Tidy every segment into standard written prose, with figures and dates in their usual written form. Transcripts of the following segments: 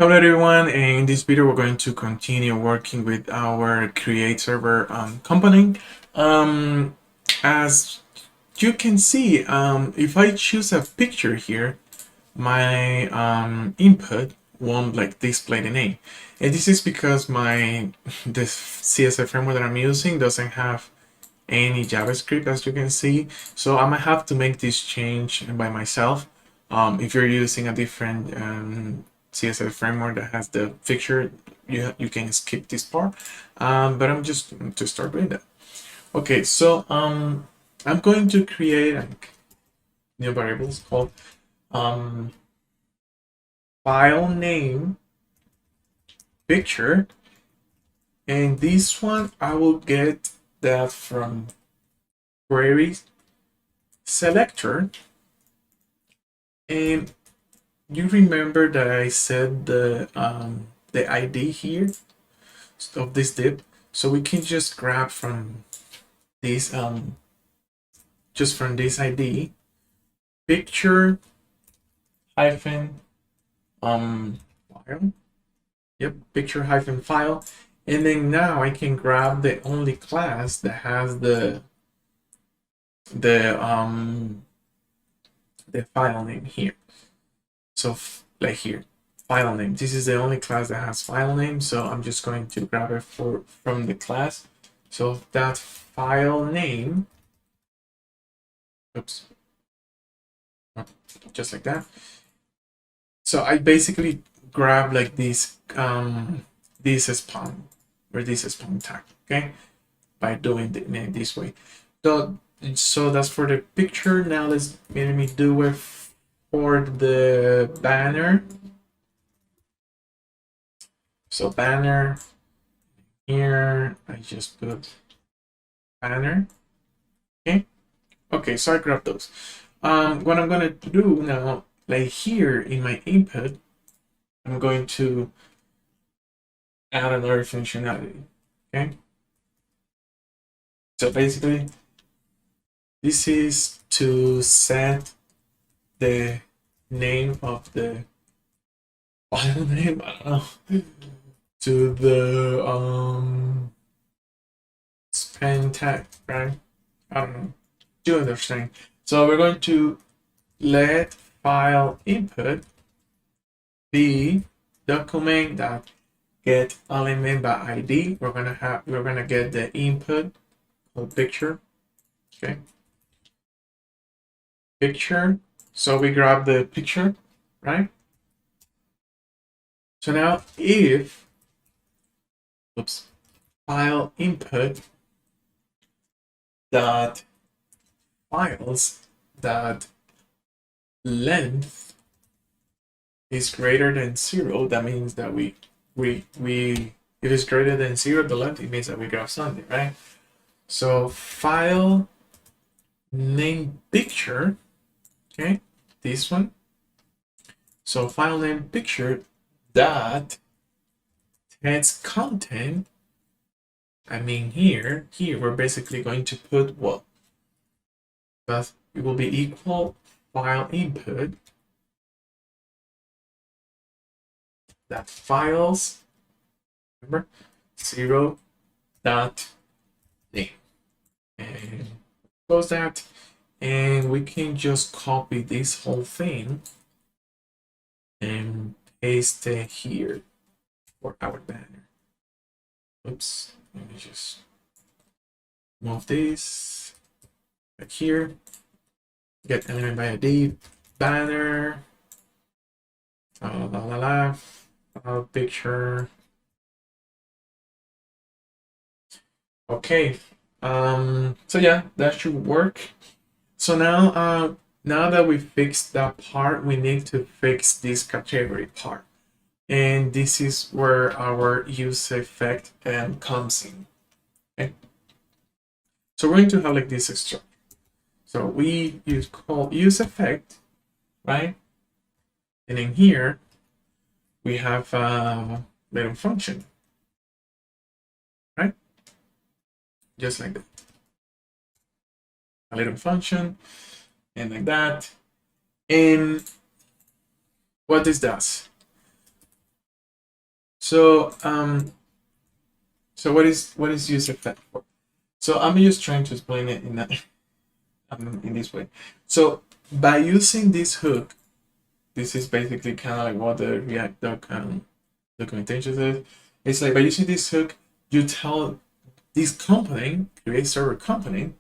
Hello everyone, in this video we're going to continue working with our create server component. As you can see, if I choose a picture here, my input won't like display the name, and this is because my this CSS framework that I'm using doesn't have any JavaScript, as you can see. So I'm gonna have to make this change by myself. If you're using a different CSS framework that has the picture, you can skip this part. But I'm just to start doing that. Okay, so I'm going to create a new variables called um, file name picture, and this one I will get that from query selector. And you remember that I said the ID here of this div, so we can just grab from this just from this ID picture hyphen file. Yep, picture hyphen file, and then now I can grab the only class that has the file name here. So like here, file name. This is the only class that has file name, so I'm just going to grab it from the class. So that file name, oops, just like that. So I basically grab like this spawn or this spawn tag, okay, by doing it this way. So that's for the picture. Now let me do it for the banner. So banner here, I just put banner. Okay, so I grabbed those. What I'm gonna do now, like here in my input, I'm going to add another functionality. Okay. So basically, this is to set the name of the file name, I don't know, to the span tag, right? I don't know. Do you understand? So we're going to let file input be document that get element by ID. We're gonna get the input called picture. Okay. Picture. So we grab the picture, right? So now if file input dot files dot length is greater than 0, that means that we if it's greater than 0, the length, it means that we grab something, right? So file name picture, okay, this one. So file name picture dot text content. I mean here we're basically going to put what? But it will be equal file input that files, remember, 0 dot name, and close that, and we can just copy this whole thing and paste it here for our banner. Oops, let me just move this back here. Get element by ID, banner, picture. Okay, so yeah, that should work. So now that we fixed that part, we need to fix this category part, and this is where our UseEffect comes in. Okay, so we're going to have like this structure. So we call UseEffect, right? And in here we have a little function, right? Just like that, a little function, and like that. And what this does, So so what is UseEffect for? So I'm just trying to explain it in that in this way. So by using this hook, this is basically kind of like what the React documentation says. It's like by using this hook, you tell this component, create server component,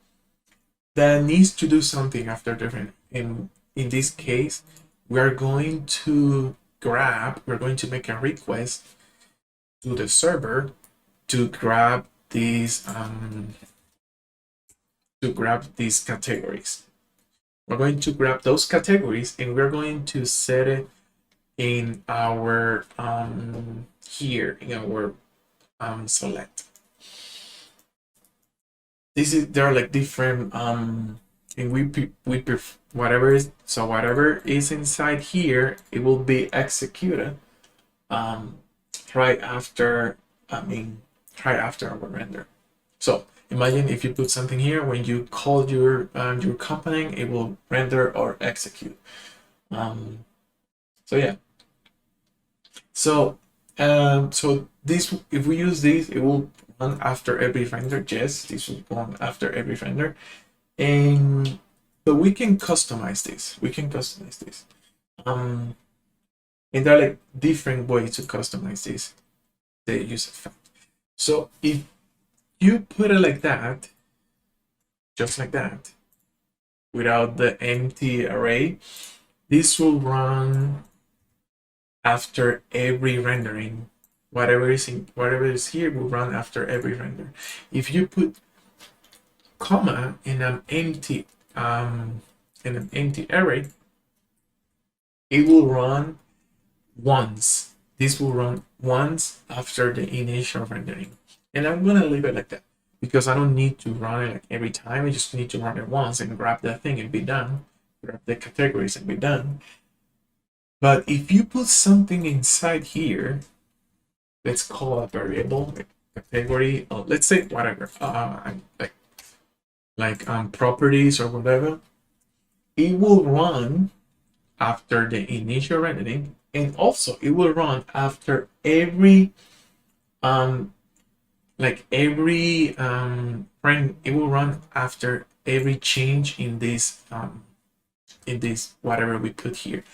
that needs to do something after different. In this case, we're going to make a request to the server to grab these categories. We're going to grab those categories and we're going to set it in our here in our select. There are like different and we whatever is inside here, it will be executed right after our render. So imagine if you put something here, when you call your component, it will render or execute. So yeah. So this, if we use this, it will run after every render. Yes, this will run after every render, but we can customize this. And there are like different ways to customize this, the UseEffect. So if you put it like that, just like that, without the empty array, this will run after every rendering. Whatever is here will run after every render. If you put comma in an empty array, it will run once. This will run once after the initial rendering. And I'm gonna leave it like that because I don't need to run it like every time. I just need to run it once and grab that thing and be done. Grab the categories and be done. But if you put something inside here, let's call a variable, like category, let's say whatever, properties or whatever, it will run after the initial rendering, and also it will run after every it will run after every change in this whatever we put here.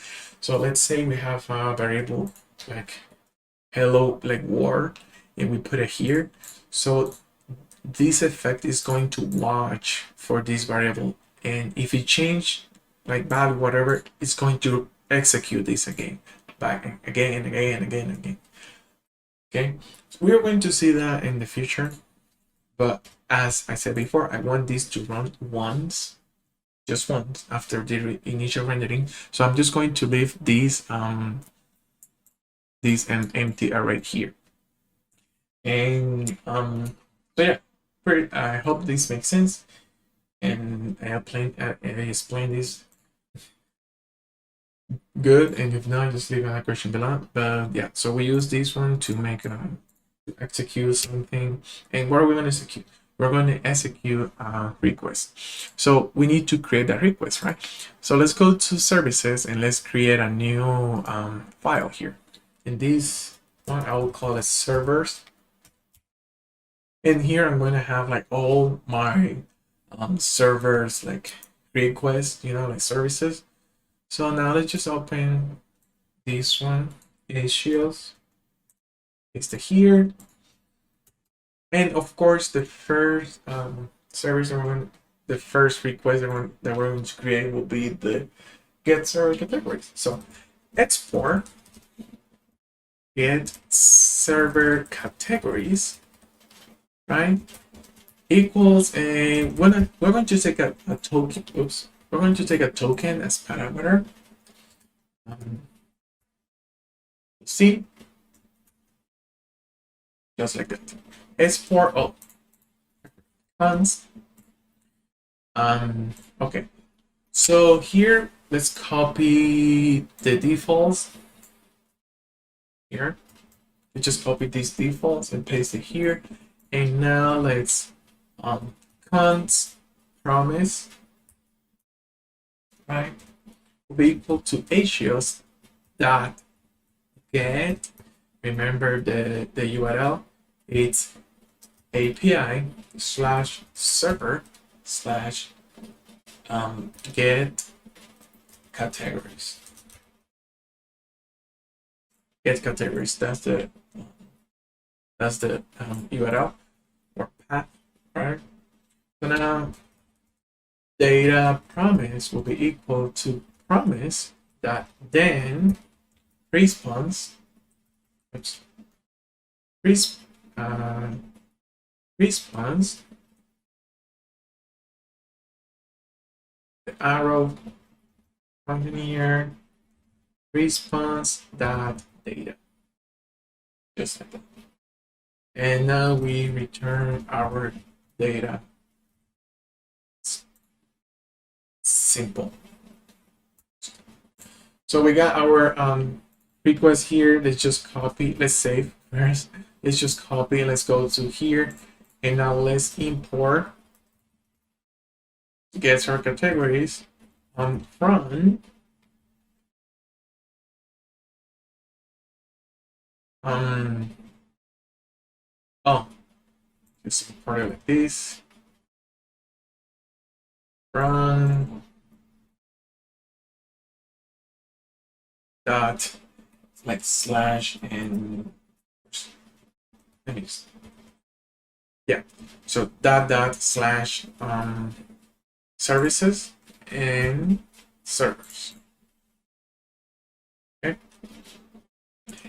So let's say we have a variable like hello, like war, and we put it here. So this effect is going to watch for this variable, and if it change like value whatever, it's going to execute this again, back again and again and again and again. Okay, so we are going to see that in the future, but as I said before, I want this to run once, just once after the initial rendering. So I'm just going to leave these an empty array here. And so yeah, I hope this makes sense, and I explained this good. And if not, just leave a question below. But yeah, so we use this one to make to execute something. And what are we going to execute? We're going to execute a request. So we need to create that request, right? So let's go to services and let's create a new file here. In this one, I will call it servers. And here I'm going to have like all my servers, like requests, like services. So now let's just open this one, issues. It's here. And of course, the first service the first request that we're going to create will be the get server categories. So export get server categories, right? Equals, and we're going to take a token. Oops, we're going to take a token as parameter. See, just like that. Export all funds. Okay, so here let's copy the defaults here. We just copy these defaults and paste it here. And now let's const promise, right, will be equal to asios dot get, remember the URL. It's API/server/get categories. Get categories. That's the URL or path, right? So now data promise will be equal to promise that then response, response, the arrow function here, response dot data, just like that. And now we return our data. Simple. So we got our request here. Let's just copy. Let's save first. Let's just copy. Let's go to here, and now let's import get our categories from just import it like this. From dot like slash and yeah, so dot slash services and servers. Okay.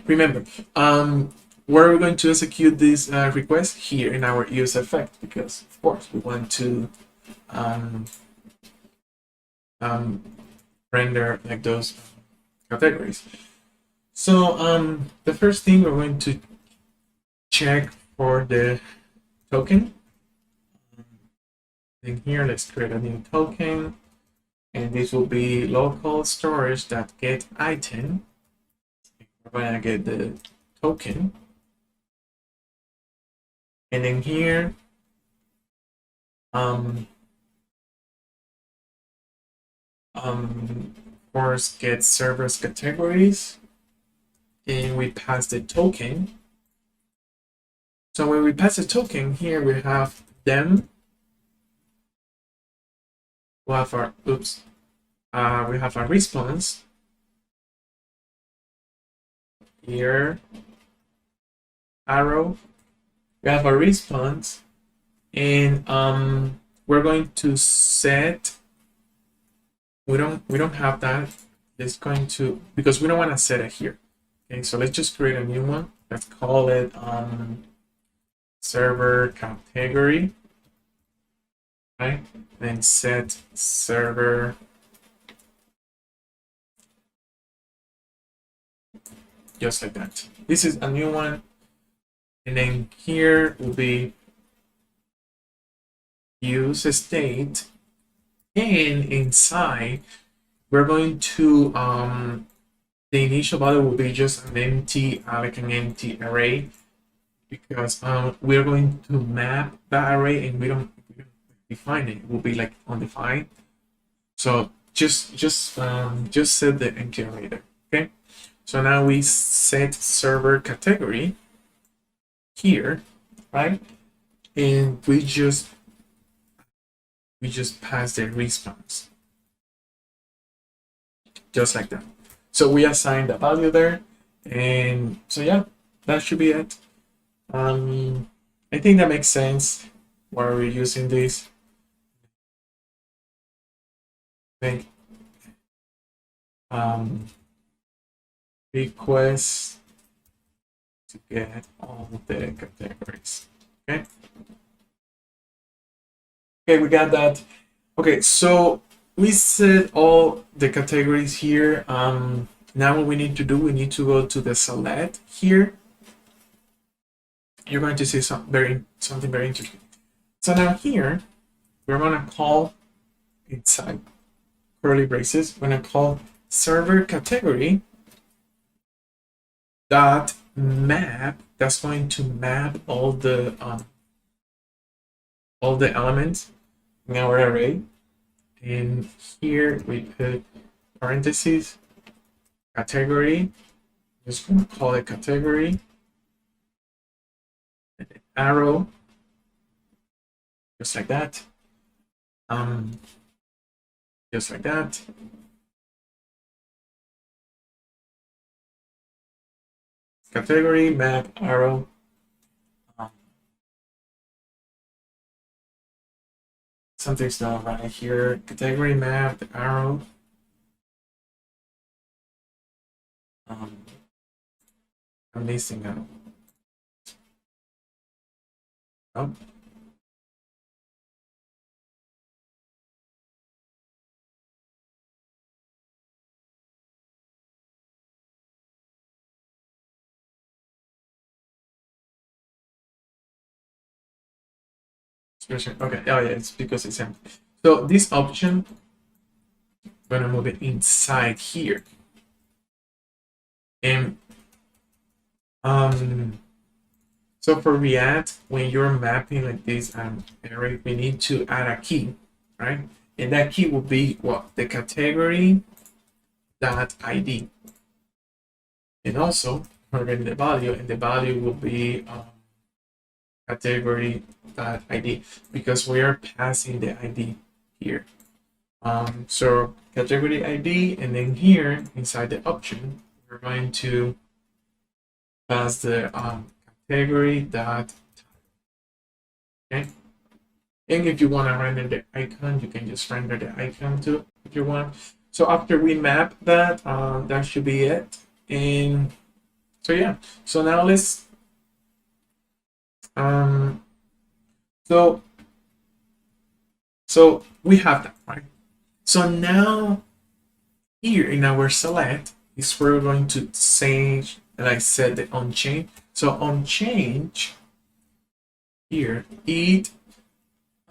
Remember, where are we going to execute this request? Here in our UseEffect, because of course we want to render like those categories. So the first thing we're going to check for the token. In here, let's create a new token, and this will be local storage that get item. We're gonna get the token, and then here, of course, get servers categories, and we pass the token. So when we pass the token here, we have them. We'll have our we have our response here, arrow. We have our response, and we're going to set. We don't have that. It's going to, because we don't want to set it here. Okay, so let's just create a new one. Let's call it server category. Right, then set server just like that. This is a new one, and then here will be use state, and inside we're going to the initial value will be just an empty like an empty array, because we're going to map that array and we don't define it. It will be like undefined. So just set the empty array there. Okay. So now we set server category here, right? And we just pass the response. Just like that. So we assign the value there. And so yeah, that should be it. I think that makes sense why we're using this. Think request to get all the categories. Okay, we got that. Okay, so we set all the categories here. Now what we need to do, we need to go to the select here. You're going to see something very interesting. So now here we're gonna call inside curly braces, we're gonna call server category dot map. That's going to map all the elements in our array. And here we put parentheses category just going to call it category, and an arrow, just like that. Just like that. Category, map, arrow. Something's not right here. Category, map, arrow. I'm missing out. Oh. Okay, oh yeah, it's because it's empty. So this option, I'm gonna move it inside here. And so for React, when you're mapping like this array, we need to add a key, right? And that key will be what? The category dot ID. And also we're getting the value, and the value will be category dot ID, because we are passing the ID here. So category ID, and then here inside the option, we're going to pass the category dot type. Okay. And if you want to render the icon, you can just render the icon too if you want. So after we map that, that should be it. And so yeah, so now let's so we have that, right? So now here in our select is where we're going to change, and I said the on change. So on change here, the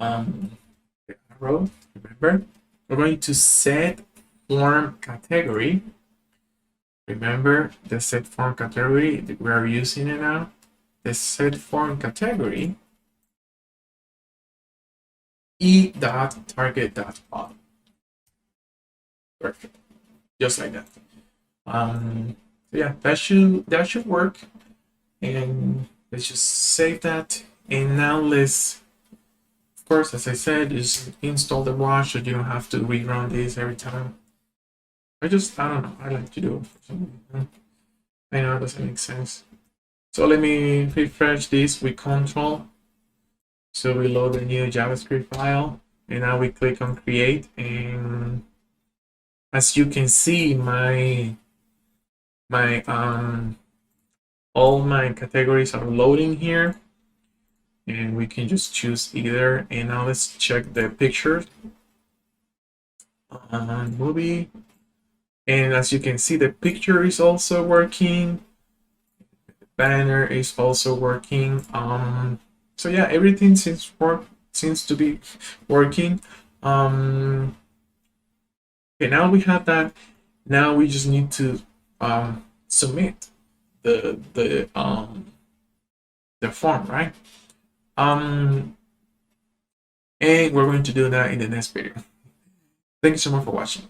arrow, remember, we're going to set form category. Remember the set form category, we are using it now. The set form category e.target.auth. Perfect. Just like that. So yeah, that should work. And let's just save that. And now let's, of course, as I said, just install the wash so you don't have to rerun this every time. I don't know, I like to do it for some reason. I know it doesn't make sense. So let me refresh this with control. So we load a new JavaScript file, and now we click on create, and as you can see, all my categories are loading here, and we can just choose either. And now let's check the pictures on movie, and as you can see, the picture is also working. The banner is also working. So yeah, everything seems to be working. Okay, now we have that. Now we just need to submit the form, right? And we're going to do that in the next video. Thank you so much for watching.